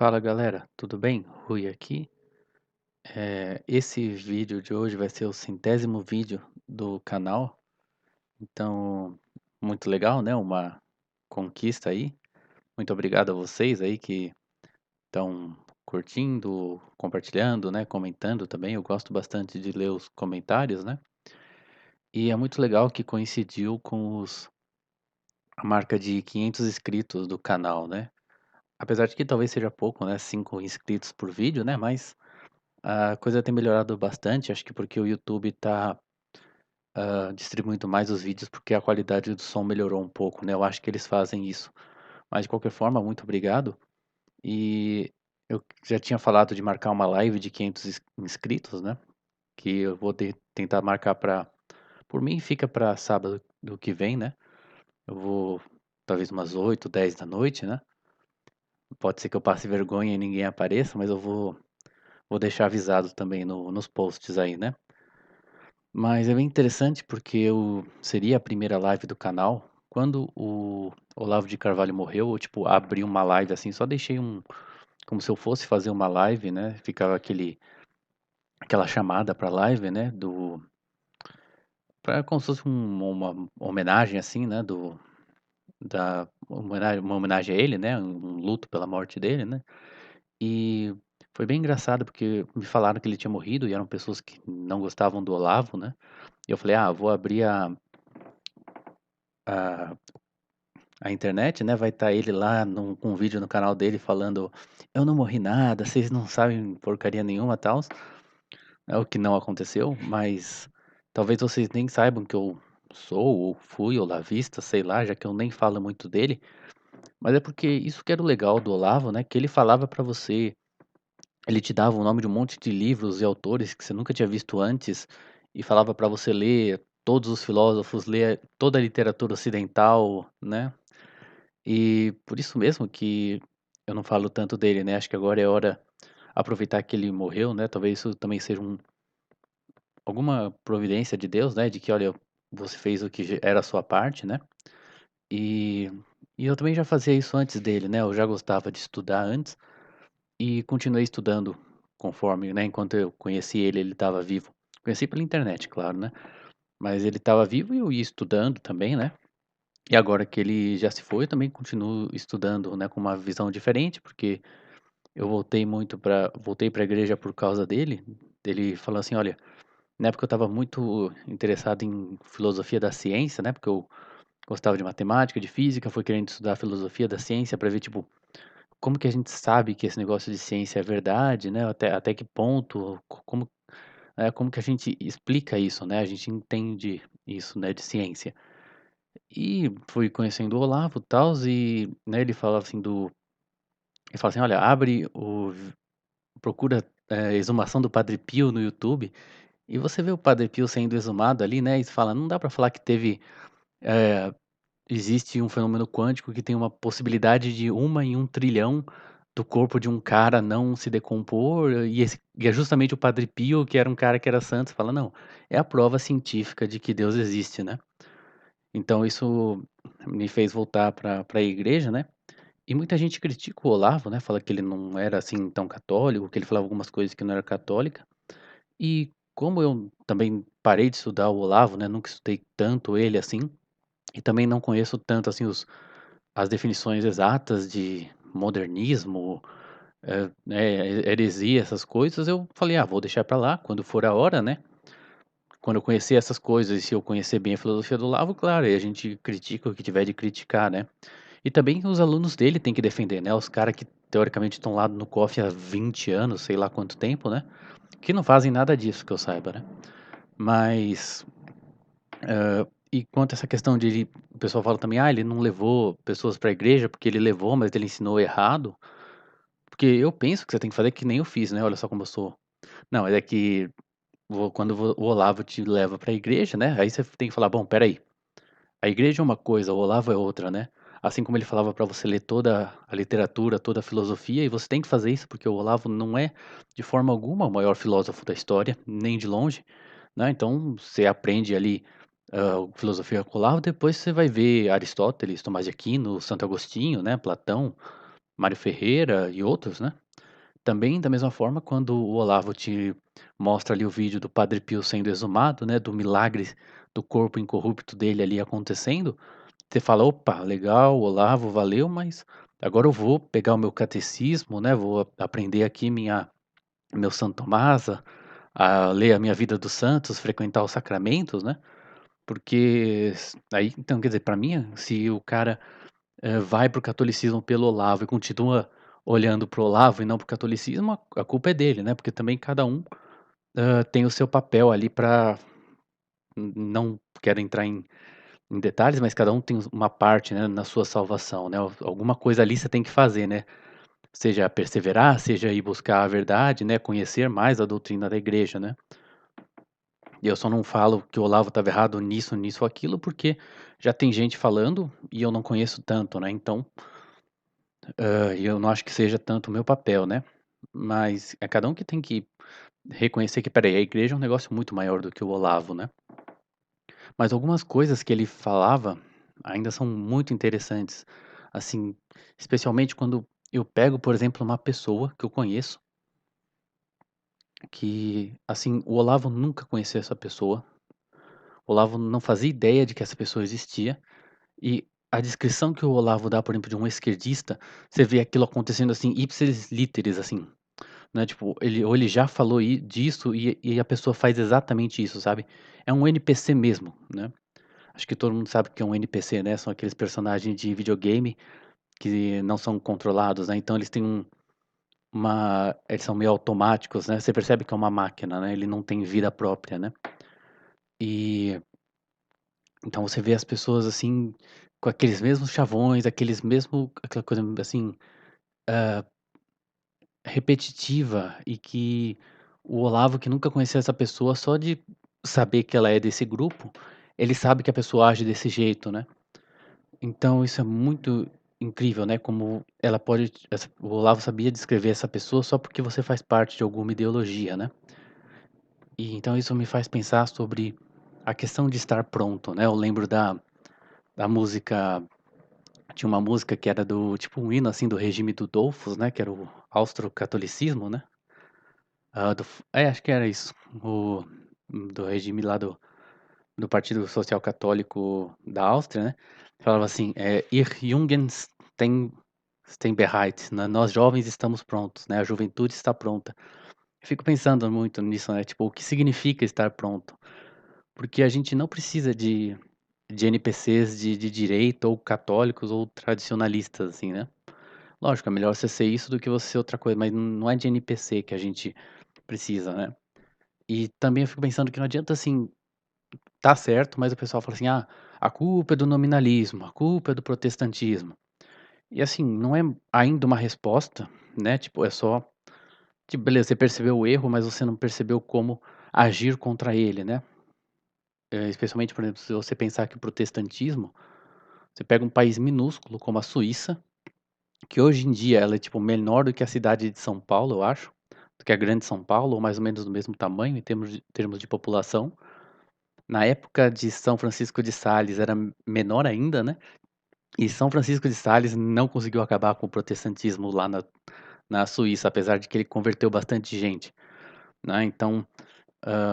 Fala galera, tudo bem? Rui aqui. Esse vídeo de hoje vai ser o centésimo vídeo do canal, então muito legal, né? Uma conquista aí. Muito obrigado a vocês aí que estão curtindo, compartilhando, né? Comentando também. Eu gosto bastante de ler os comentários, né? E é muito legal que coincidiu com a marca de 500 inscritos do canal, né? Apesar de que talvez seja pouco, né? 5 inscritos por vídeo, né? Mas a coisa tem melhorado bastante, acho que porque o YouTube tá, distribuindo mais os vídeos, porque a qualidade do som melhorou um pouco, né, eu acho que eles fazem isso. Mas de qualquer forma, muito obrigado. E eu já tinha falado de marcar uma live de 500 inscritos, né, que eu vou tentar marcar para por mim fica para sábado do que vem, né, eu vou talvez umas 8, 10 da noite, né, pode ser que eu passe vergonha e ninguém apareça, mas eu vou deixar avisado também nos posts aí, né. Mas é bem interessante porque eu seria a primeira live do canal. Quando o Olavo de Carvalho morreu, eu, tipo, abri uma live assim, só deixei como se eu fosse fazer uma live, né? Ficava aquela chamada pra live, né? Como se fosse uma homenagem assim, né? Uma homenagem a ele, né? Um luto pela morte dele, né? E foi bem engraçado porque me falaram que ele tinha morrido e eram pessoas que não gostavam do Olavo, né? E eu falei, ah, vou abrir a a internet, né, vai estar ele lá com um vídeo no canal dele falando: "Eu não morri nada, vocês não sabem porcaria nenhuma, tals". É o que não aconteceu, mas talvez vocês nem saibam que eu sou ou fui olavista, sei lá, já que eu nem falo muito dele, mas é porque isso que era o legal do Olavo, né, que ele falava pra você, ele te dava o nome de um monte de livros e autores que você nunca tinha visto antes, e falava pra você ler todos os filósofos, ler toda a literatura ocidental, né. E por isso mesmo que eu não falo tanto dele, né, acho que agora é hora aproveitar que ele morreu, né, talvez isso também seja alguma providência de Deus, né, de que: "Olha, você fez o que era a sua parte", né. E e eu também já fazia isso antes dele, né, eu já gostava de estudar antes e continuei estudando conforme, né, enquanto eu conheci ele, ele estava vivo. Conheci pela internet, claro, né, mas ele estava vivo e eu ia estudando também, né. E agora que ele já se foi, eu também continuo estudando, né, com uma visão diferente, porque eu voltei pra igreja por causa dele. Ele falou assim: "Olha", na época eu estava muito interessado em filosofia da ciência, né, porque eu gostava de matemática, de física, fui querendo estudar filosofia da ciência para ver, tipo, como que a gente sabe que esse negócio de ciência é verdade, né, até que ponto, como que a gente explica isso, né, a gente entende isso, né, de ciência. E fui conhecendo o Olavo, tals, e, né, ele fala assim: "Olha, abre o procura, exumação do Padre Pio no YouTube, e você vê o Padre Pio sendo exumado ali, né, e você fala: "Não dá pra falar que eh, existe um fenômeno quântico que tem uma possibilidade de uma em 1 trilhão do corpo de um cara não se decompor, e é justamente o Padre Pio, que era um cara que era santo", você fala: "Não, é a prova científica de que Deus existe", né. Então isso me fez voltar pra igreja, né. E muita gente critica o Olavo, né, fala que ele não era, assim, tão católico, que ele falava algumas coisas que não era católica. E como eu também parei de estudar o Olavo, né, nunca estudei tanto ele assim, e também não conheço tanto, assim, as definições exatas de modernismo, né, heresia, essas coisas, eu falei: "Ah, vou deixar pra lá, quando for a hora, né, quando eu conhecer essas coisas e se eu conhecer bem a filosofia do Olavo, claro, aí a gente critica o que tiver de criticar, né". E também os alunos dele têm que defender, né, os cara que teoricamente estão lá no COF há 20 anos, sei lá quanto tempo, né, que não fazem nada disso que eu saiba, né. Mas, e quanto a essa questão de o pessoal fala também: "Ah, ele não levou pessoas pra igreja, porque ele levou, mas ele ensinou errado", porque eu penso que você tem que fazer que nem eu fiz, né, olha só como eu sou. Não, é que quando o Olavo te leva pra igreja, né, aí você tem que falar: "Bom, espera aí, a igreja é uma coisa, o Olavo é outra, né". Assim como ele falava pra você ler toda a literatura, toda a filosofia, e você tem que fazer isso, porque o Olavo não é, de forma alguma, o maior filósofo da história, nem de longe, né, então você aprende ali, filosofia com o Olavo, depois você vai ver Aristóteles, Tomás de Aquino, Santo Agostinho, né, Platão, Mário Ferreira e outros, né. Também da mesma forma quando o Olavo te mostra ali o vídeo do Padre Pio sendo exumado, né, do milagre do corpo incorrupto dele ali acontecendo, você fala: "Opa, legal, Olavo, valeu, mas agora eu vou pegar o meu catecismo, né, vou aprender aqui meu Santo Tomás, a ler a minha vida dos santos, frequentar os sacramentos, né". Porque aí então quer dizer, pra mim, se o cara, vai para o catolicismo pelo Olavo e continua olhando para o Olavo e não para o catolicismo, a culpa é dele, né, porque também cada um, tem o seu papel ali pra não quero entrar em detalhes, mas cada um tem uma parte, né, na sua salvação, né, alguma coisa ali você tem que fazer, né, seja perseverar, seja ir buscar a verdade, né, conhecer mais a doutrina da igreja, né. E eu só não falo que o Olavo estava errado nisso, nisso ou aquilo, porque já tem gente falando e eu não conheço tanto, né, então, eu não acho que seja tanto o meu papel, né. Mas é cada um que tem que reconhecer que espera aí, a igreja é um negócio muito maior do que o Olavo, né. Mas algumas coisas que ele falava ainda são muito interessantes, assim, especialmente quando eu pego, por exemplo, uma pessoa que eu conheço, que, assim, o Olavo nunca conheceu essa pessoa, o Olavo não fazia ideia de que essa pessoa existia. E a descrição que o Olavo dá, por exemplo, de um esquerdista, você vê aquilo acontecendo, assim, ipsis literis, assim, né, tipo, ele já falou disso e a pessoa faz exatamente isso, sabe. É um NPC mesmo, né. Acho que todo mundo sabe o que é um NPC, né, são aqueles personagens de videogame que não são controlados, né, então eles têm eles são meio automáticos, né, você percebe que é uma máquina, né, ele não tem vida própria, né. E então você vê as pessoas, assim, com aqueles mesmos chavões, aquela coisa, assim, repetitiva e que o Olavo, que nunca conheceu essa pessoa, só de saber que ela é desse grupo, ele sabe que a pessoa age desse jeito, né. Então isso é muito incrível, né, como ela pode o Olavo sabia descrever essa pessoa só porque você faz parte de alguma ideologia, né. E então isso me faz pensar sobre a questão de estar pronto, né. Eu lembro da música. Tinha uma música que era do tipo um hino, assim, do regime do Dollfuss, né, que era o austro-catolicismo, né, acho que era isso, o do regime lá do Partido Social Católico da Áustria, né, falava assim, "Ihr Jungen stehen bereit", né, "Nós jovens estamos prontos", né, "A juventude está pronta". Eu fico pensando muito nisso, né, tipo, o que significa estar pronto? Porque a gente não precisa de NPCs de direita ou católicos ou tradicionalistas, assim, né. Lógico, é melhor você ser isso do que você ser outra coisa, mas não é de NPC que a gente precisa, né. E também eu fico pensando que não adianta, assim, tá certo, mas o pessoal fala assim: "Ah, a culpa é do nominalismo, a culpa é do protestantismo". E assim, não é ainda uma resposta, né, tipo, é só tipo, beleza, você percebeu o erro, mas você não percebeu como agir contra ele, né. Especialmente, por exemplo, se você pensar que o protestantismo, você pega um país minúsculo como a Suíça, que hoje em dia ela é, tipo, menor do que a cidade de São Paulo, eu acho, do que a grande São Paulo, ou mais ou menos do mesmo tamanho em termos de população. Na época de São Francisco de Sales era menor ainda, né, e São Francisco de Sales não conseguiu acabar com o protestantismo lá na Suíça, apesar de que ele converteu bastante gente, né, então,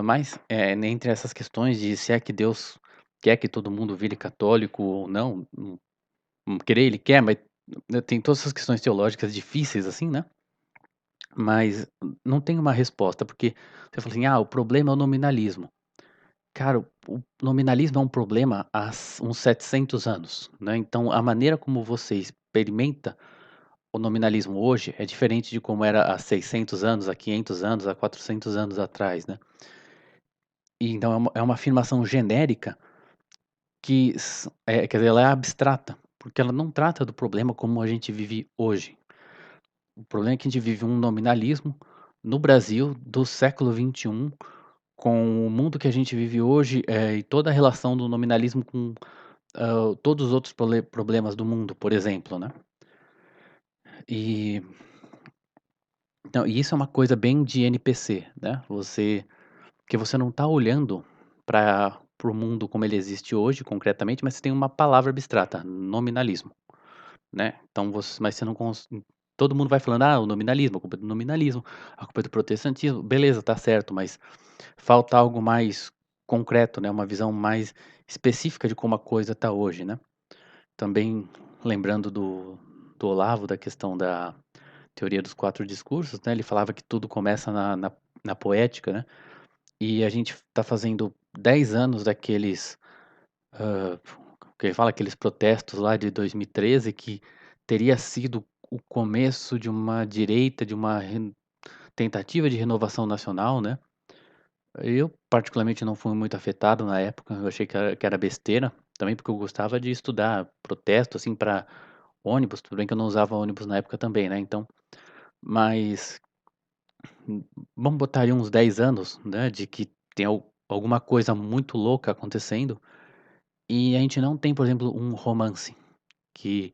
mas, entre essas questões de se é que Deus quer que todo mundo vire católico ou não, querer ele quer, mas, tem todas essas questões teológicas difíceis, assim, né. Mas não tem uma resposta, porque você fala assim: "Ah, o problema é o nominalismo". Cara, o nominalismo é um problema há uns 700 anos, né, então a maneira como você experimenta o nominalismo hoje é diferente de como era há 600 anos, há 500 anos, há 400 anos atrás, né. E então é uma afirmação genérica que quer dizer, ela é abstrata, porque ela não trata do problema como a gente vive hoje. O problema é que a gente vive um nominalismo no Brasil do século XXI, com o mundo que a gente vive hoje, e toda a relação do nominalismo com, todos os outros problemas do mundo, por exemplo, né. E então, e isso é uma coisa bem de NPC, né, que você não está olhando para o mundo como ele existe hoje, concretamente, mas você tem uma palavra abstrata, nominalismo, né. Então mas você não todo mundo vai falando: "Ah, o nominalismo, a culpa é do nominalismo, a culpa é do protestantismo", beleza, tá certo, mas falta algo mais concreto, né, uma visão mais específica de como a coisa tá hoje, né. Também lembrando do Olavo, da questão da teoria dos 4 discursos, né, ele falava que tudo começa na poética, né, e a gente tá fazendo 10 anos daqueles, hã, que ele fala, aqueles protestos lá de 2013 que teria sido o começo de uma direita, de uma tentativa de renovação nacional, né. Eu particularmente não fui muito afetado na época, eu achei que era besteira, também porque eu gostava de estudar protesto, assim, para ônibus, tudo bem que eu não usava ônibus na época também, né, então mas, hum, vamos botar aí uns 10 anos, né, de que tem alguma coisa muito louca acontecendo, e a gente não tem, por exemplo, um romance, que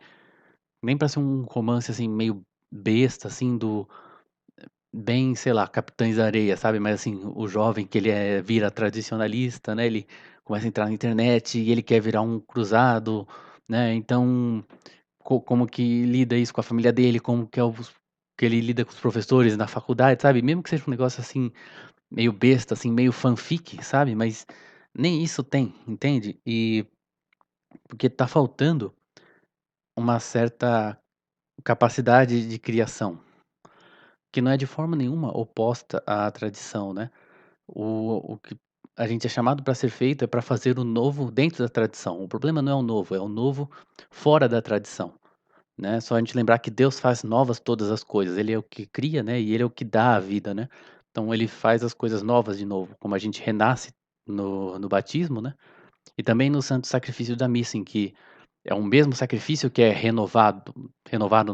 nem para ser um romance, assim, meio besta, assim, do bem, sei lá, Capitães da Areia, sabe, mas assim, o jovem que ele vira tradicionalista, né, ele começa a entrar na internet e ele quer virar um cruzado, né, então, como que lida isso com a família dele, como que é os que ele lida com os professores na faculdade, sabe, mesmo que seja um negócio, assim, meio besta, assim, meio fanfic, sabe, mas nem isso tem, entende? E porque tá faltando uma certa capacidade de criação, que não é de forma nenhuma oposta à tradição, né. O que a gente é chamado para ser feito é para fazer o novo dentro da tradição. O problema não é o novo, é o novo fora da tradição, né. Só a gente lembrar que Deus faz novas todas as coisas, ele é o que cria, né, e ele é o que dá a vida, né. Então ele faz as coisas novas de novo, como a gente renasce no batismo, né, e também no santo sacrifício da missa, em que é o mesmo sacrifício que é renovado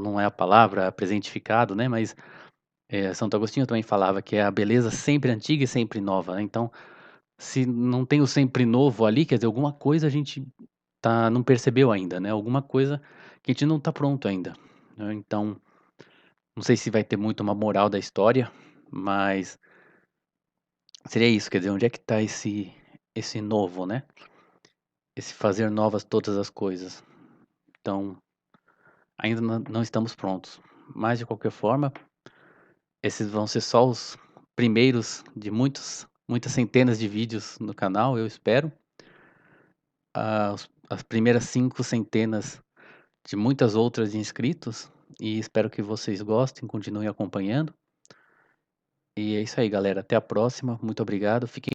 não é a palavra, presentificado, né, mas, Santo Agostinho também falava que é a beleza sempre antiga e sempre nova, né, então se não tem o sempre novo ali, quer dizer, alguma coisa a gente não percebeu ainda, né, alguma coisa que a gente não tá pronto ainda, né, então, não sei se vai ter muito uma moral da história, mas seria isso, quer dizer, onde é que tá esse novo, né, esse fazer novas todas as coisas. Então, ainda não estamos prontos, mas de qualquer forma, esses vão ser só os primeiros de muitas centenas de vídeos no canal, eu espero. As primeiras 5 centenas de muitas outras de inscritos, e espero que vocês gostem, continuem acompanhando. E é isso aí, galera, até a próxima, muito obrigado, fiquem